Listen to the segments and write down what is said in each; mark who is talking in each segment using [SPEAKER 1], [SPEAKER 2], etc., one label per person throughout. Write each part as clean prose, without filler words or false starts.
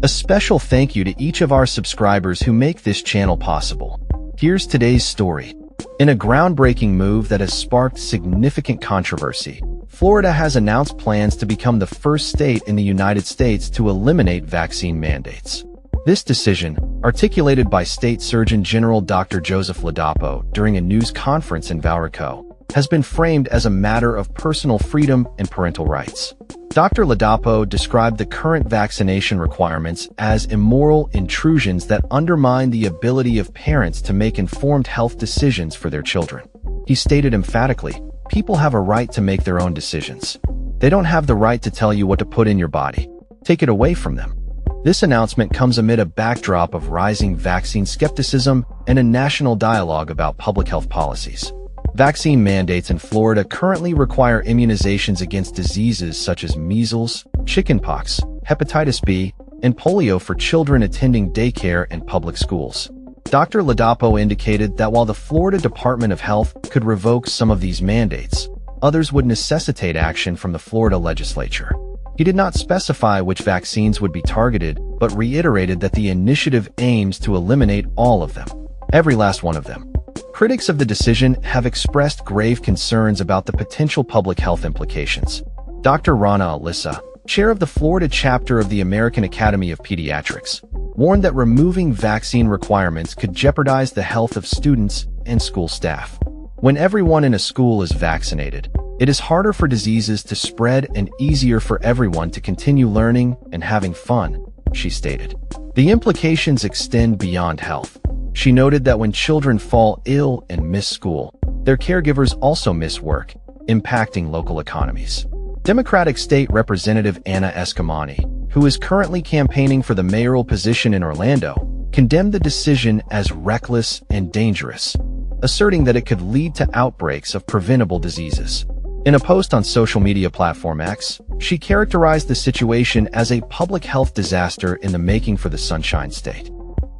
[SPEAKER 1] A special thank you to each of our subscribers who make this channel possible. Here's today's story. In a groundbreaking move that has sparked significant controversy, Florida has announced plans to become the first state in the United States to eliminate vaccine mandates. This decision, articulated by State Surgeon General Dr. Joseph Ladapo during a news conference in Valrico, has been framed as a matter of personal freedom and parental rights. Dr. Ladapo described the current vaccination requirements as immoral intrusions that undermine the ability of parents to make informed health decisions for their children. He stated emphatically, "People have a right to make their own decisions. They don't have the right to tell you what to put in your body. Take it away from them." This announcement comes amid a backdrop of rising vaccine skepticism and a national dialogue about public health policies. Vaccine mandates in Florida currently require immunizations against diseases such as measles, chickenpox, hepatitis B, and polio for children attending daycare and public schools. Dr. Ladapo indicated that while the Florida Department of Health could revoke some of these mandates, others would necessitate action from the Florida legislature. He did not specify which vaccines would be targeted, but reiterated that the initiative aims to eliminate all of them, every last one of them. Critics of the decision have expressed grave concerns about the potential public health implications. Dr. Rana Alyssa, chair of the Florida chapter of the American Academy of Pediatrics, warned that removing vaccine requirements could jeopardize the health of students and school staff. When everyone in a school is vaccinated, it is harder for diseases to spread and easier for everyone to continue learning and having fun, she stated. The implications extend beyond health. She noted that when children fall ill and miss school, their caregivers also miss work, impacting local economies. Democratic State Representative Anna Escamani, who is currently campaigning for the mayoral position in Orlando, condemned the decision as reckless and dangerous, asserting that it could lead to outbreaks of preventable diseases. In a post on social media platform X, she characterized the situation as a public health disaster in the making for the Sunshine State.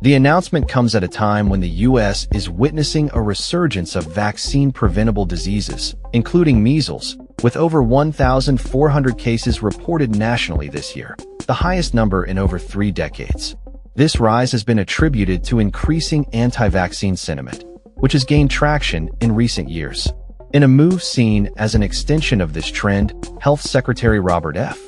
[SPEAKER 1] The announcement comes at a time when the U.S. is witnessing a resurgence of vaccine-preventable diseases, including measles, with over 1,400 cases reported nationally this year, the highest number in over 3 decades. This rise has been attributed to increasing anti-vaccine sentiment, which has gained traction in recent years. In a move seen as an extension of this trend, Health Secretary Robert F.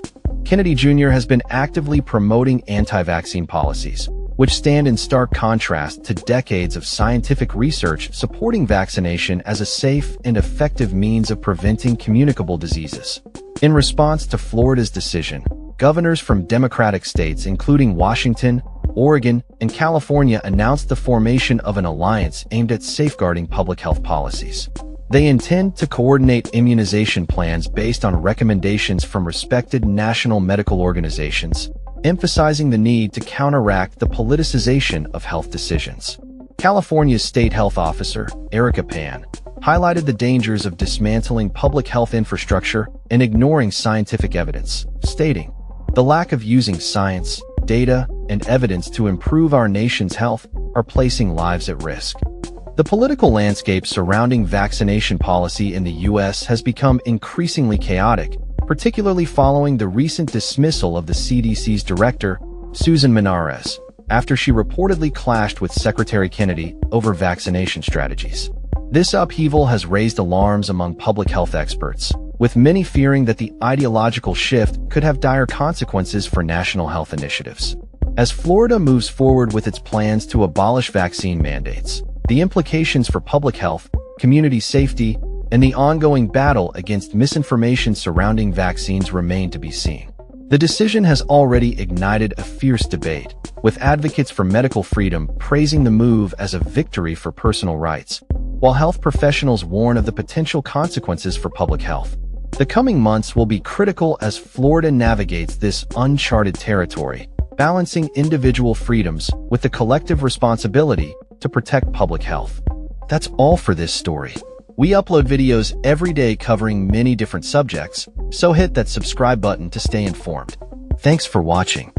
[SPEAKER 1] Kennedy Jr. has been actively promoting anti-vaccine policies, which stand in stark contrast to decades of scientific research supporting vaccination as a safe and effective means of preventing communicable diseases. In response to Florida's decision, governors from Democratic states including Washington, Oregon, and California announced the formation of an alliance aimed at safeguarding public health policies. They intend to coordinate immunization plans based on recommendations from respected national medical organizations, emphasizing the need to counteract the politicization of health decisions. California's state health officer, Erica Pan, highlighted the dangers of dismantling public health infrastructure and ignoring scientific evidence, stating, "The lack of using science, data, and evidence to improve our nation's health are placing lives at risk." The political landscape surrounding vaccination policy in the U.S. has become increasingly chaotic, particularly following the recent dismissal of the CDC's director, Susan Minares, after she reportedly clashed with Secretary Kennedy over vaccination strategies. This upheaval has raised alarms among public health experts, with many fearing that the ideological shift could have dire consequences for national health initiatives. As Florida moves forward with its plans to abolish vaccine mandates, the implications for public health, community safety, and the ongoing battle against misinformation surrounding vaccines remain to be seen. The decision has already ignited a fierce debate, with advocates for medical freedom praising the move as a victory for personal rights, while health professionals warn of the potential consequences for public health. The coming months will be critical as Florida navigates this uncharted territory, balancing individual freedoms with the collective responsibility to protect public health. That's all for this story. We upload videos every day covering many different subjects, so hit that subscribe button to stay informed. Thanks for watching.